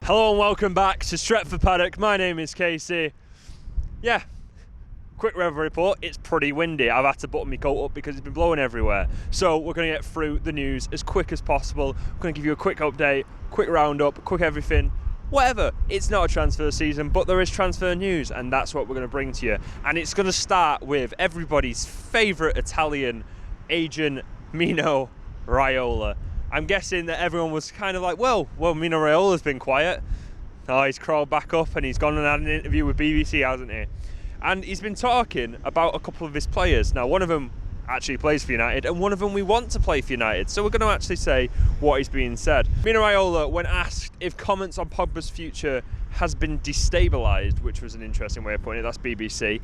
Hello and welcome back to Stretford Paddock. My name is Casey. Yeah, quick weather report. It's pretty windy. I've had to button my coat up because it's been blowing everywhere. So we're going to get through the news as quick as possible. We're going to give you a quick update, quick roundup, quick everything. Whatever. It's not a transfer season, but there is transfer news, and that's what we're going to bring to you. And it's going to start with everybody's favourite Italian agent, Mino Raiola. I'm guessing that everyone was kind of like, well, Mino Raiola's been quiet. Oh, he's crawled back up and he's gone and had an interview with BBC, hasn't he? And he's been talking about a couple of his players. Now, one of them actually plays for United, and one of them we want to play for United. So we're going to actually say what is being said. Mino Raiola, when asked if comments on Pogba's future has been destabilised, which was an interesting way of putting it, that's BBC.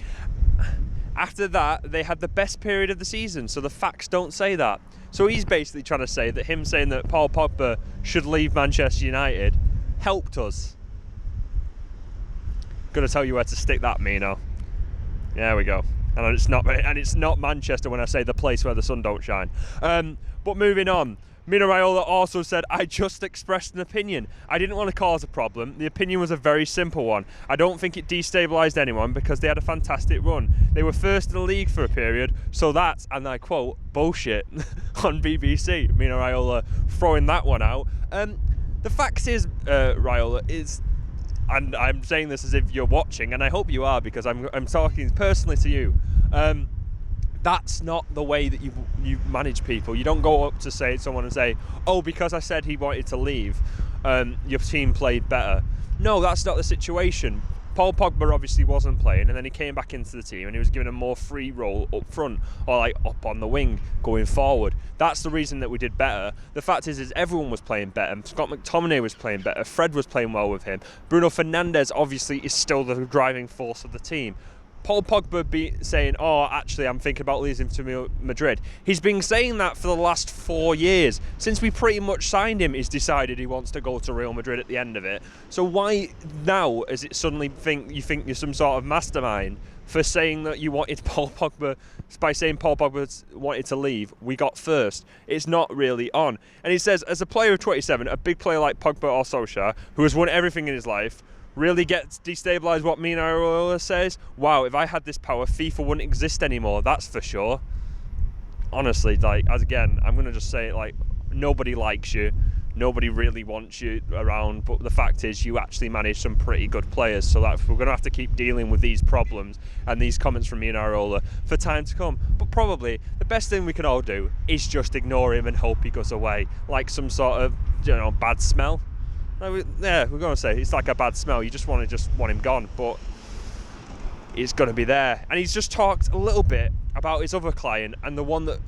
After that, they had the best period of the season, so the facts don't say that. So he's basically trying to say that him saying that Paul Pogba should leave Manchester United helped us. Gonna tell you where to stick that, Mino. There we go. And it's not Manchester when I say the place where the sun don't shine. But moving on. Mino Raiola also said, I just expressed an opinion. I didn't want to cause a problem. The opinion was a very simple one. I don't think it destabilised anyone because they had a fantastic run. They were first in the league for a period, so that's, and I quote, bullshit on BBC. Mino Raiola throwing that one out. The fact is, Raiola, is, and I'm saying this as if you're watching, and I hope you are because I'm talking personally to you. That's not the way that you manage people. You don't go up to someone and say, oh, because I said he wanted to leave, your team played better. No, that's not the situation. Paul Pogba obviously wasn't playing, and then he came back into the team and he was given a more free role up front or like up on the wing going forward. That's the reason that we did better. The fact is everyone was playing better. Scott McTominay was playing better. Fred was playing well with him. Bruno Fernandes obviously is still the driving force of the team. Paul Pogba saying, oh, actually, I'm thinking about leaving to Madrid. He's been saying that for the last 4 years. Since we pretty much signed him, he's decided he wants to go to Real Madrid at the end of it. So why now is it suddenly you think you're some sort of mastermind for saying that you wanted Paul Pogba, by saying Paul Pogba wanted to leave, we got first? It's not really on. And he says, as a player of 27, a big player like Pogba or Solskjaer, who has won everything in his life, really gets destabilised what Mino Raiola says. Wow, if I had this power, FIFA wouldn't exist anymore, that's for sure. Honestly, like, as again, I'm going to just say it, like, nobody likes you, nobody really wants you around, but the fact is you actually manage some pretty good players, so that we're going to have to keep dealing with these problems and these comments from Mino Raiola for time to come. But probably the best thing we can all do is just ignore him and hope he goes away, like some sort of, bad smell. Yeah, we're going to say it's like a bad smell. You just want him gone, but it's going to be there. And he's just talked a little bit about his other client and the one that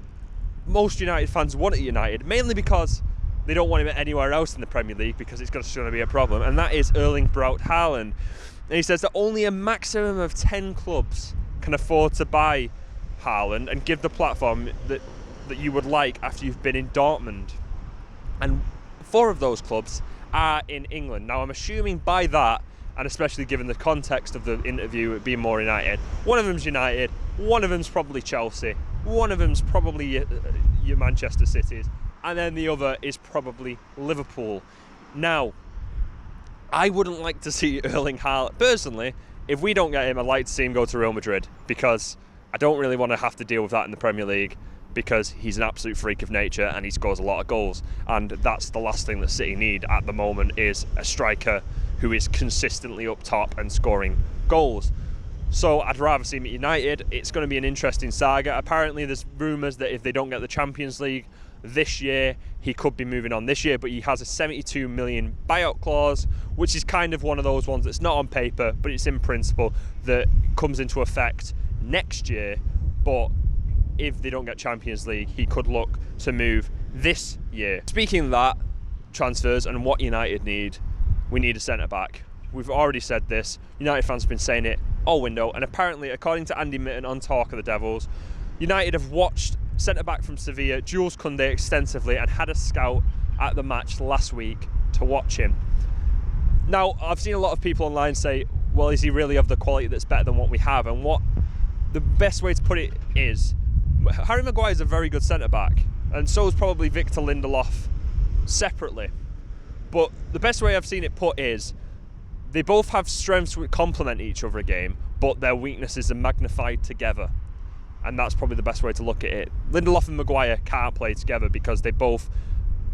most United fans want at United, mainly because they don't want him anywhere else in the Premier League because it's just going to be a problem, and that is Erling Braut Haaland. And he says that only a maximum of 10 clubs can afford to buy Haaland and give the platform that you would like after you've been in Dortmund. And 4 of those clubs are in England. Now, I'm assuming by that, and especially given the context of the interview, it being more United, one of them's United, one of them's probably Chelsea, one of them's probably your Manchester Cities, and then the other is probably Liverpool. Now, I wouldn't like to see Erling Haaland, personally, if we don't get him, I'd like to see him go to Real Madrid, because I don't really want to have to deal with that in the Premier League, because he's an absolute freak of nature and he scores a lot of goals, and that's the last thing that City need at the moment, is a striker who is consistently up top and scoring goals. So I'd rather see him at United. It's going to be an interesting saga. Apparently there's rumours that if they don't get the Champions League this year, he could be moving on this year, but he has a 72 million buyout clause, which is kind of one of those ones that's not on paper, but it's in principle, that comes into effect next year. But if they don't get Champions League, he could look to move this year. Speaking of that, transfers and what United need, we need a centre-back. We've already said this. United fans have been saying it all window, and apparently, according to Andy Mitten on Talk of the Devils, United have watched centre-back from Sevilla, Jules Koundé, extensively and had a scout at the match last week to watch him. Now, I've seen a lot of people online say, well, is he really of the quality that's better than what we have? And what the best way to put it is, Harry Maguire is a very good centre-back, and so is probably Victor Lindelof separately. But the best way I've seen it put is they both have strengths which complement each other a game, but their weaknesses are magnified together. And that's probably the best way to look at it. Lindelof and Maguire can't play together because they both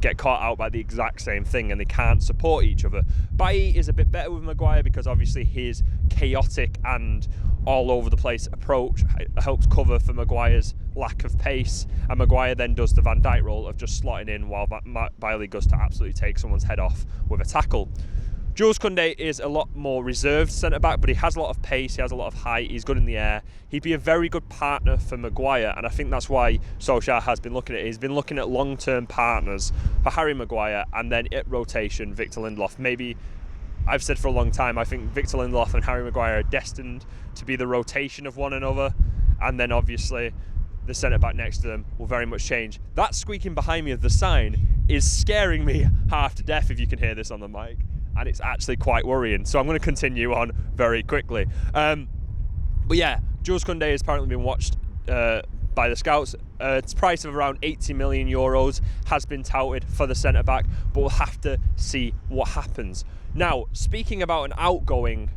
get caught out by the exact same thing and they can't support each other. Bailly is a bit better with Maguire because obviously his chaotic and all over the place approach helps cover for Maguire's lack of pace, and Maguire then does the Van Dijk role of just slotting in while Bailly goes to absolutely take someone's head off with a tackle. Jules Koundé is a lot more reserved centre-back, but he has a lot of pace, he has a lot of height, he's good in the air. He'd be a very good partner for Maguire, and I think that's why Solskjaer has been looking at it. He's been looking at long-term partners for Harry Maguire, and then at rotation, Victor Lindelof. Maybe, I've said for a long time, I think Victor Lindelof and Harry Maguire are destined to be the rotation of one another, and then obviously the centre-back next to them will very much change. That squeaking behind me of the sign is scaring me half to death, if you can hear this on the mic. And it's actually quite worrying. So I'm going to continue on very quickly. But yeah, Jules Koundé has apparently been watched by the scouts. Its price of around 80 million euros has been touted for the centre-back, but we'll have to see what happens. Now, speaking about an outgoing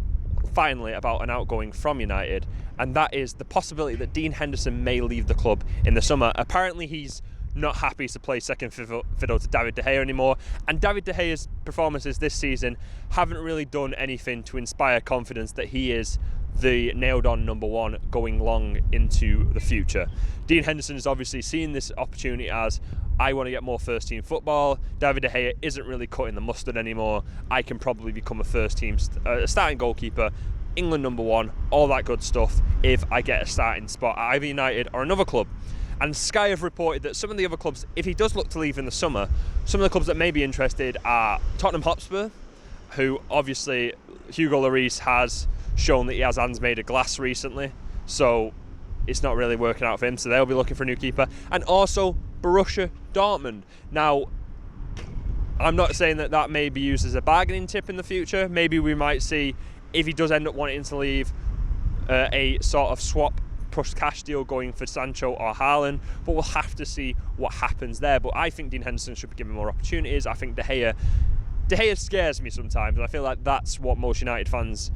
from United, and that is the possibility that Dean Henderson may leave the club in the summer. Apparently he's not happy to play second fiddle to David De Gea anymore, and David De Gea's performances this season haven't really done anything to inspire confidence that he is the nailed-on number one going long into the future. Dean Henderson is obviously seeing this opportunity as, I want to get more first-team football. David De Gea isn't really cutting the mustard anymore. I can probably become a first-team starting goalkeeper, England number one, all that good stuff, if I get a starting spot at either United or another club. And Sky have reported that some of the other clubs, if he does look to leave in the summer, some of the clubs that may be interested are Tottenham Hotspur, who obviously Hugo Lloris has shown that he has hands made of glass recently, so it's not really working out for him, so they'll be looking for a new keeper. And also Borussia Dortmund. Now, I'm not saying that may be used as a bargaining tip in the future. Maybe we might see, if he does end up wanting to leave, a sort of swap push cash deal going for Sancho or Haaland, but we'll have to see what happens there. But I think Dean Henderson should be given more opportunities. I think De Gea scares me sometimes, and I feel like that's what most United fans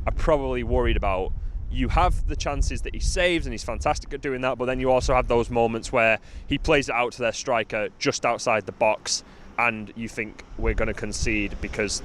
are probably worried about. You have the chances that he saves, and he's fantastic at doing that, but then you also have those moments where he plays it out to their striker just outside the box, and you think we're going to concede because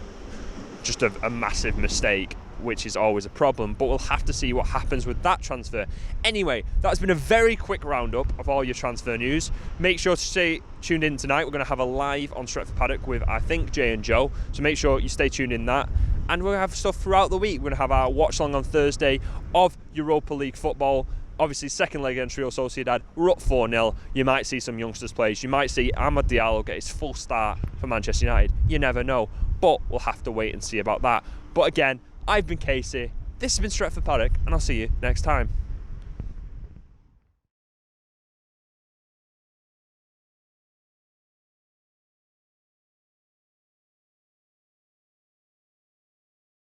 just a massive mistake, which is always a problem, but we'll have to see what happens with that transfer. Anyway, that's been a very quick roundup of all your transfer news. Make sure to stay tuned in tonight. We're going to have a live on Stretford Paddock with, I think, Jay and Joe, so make sure you stay tuned in that. And we'll have stuff throughout the week. We're going to have our watch-along on Thursday of Europa League football. Obviously, second leg against Real Sociedad, we're up 4-0. You might see some youngsters play. You might see Amad Diallo get his full start for Manchester United. You never know, but we'll have to wait and see about that. But again, I've been Casey, this has been Stretford Paddock, and I'll see you next time.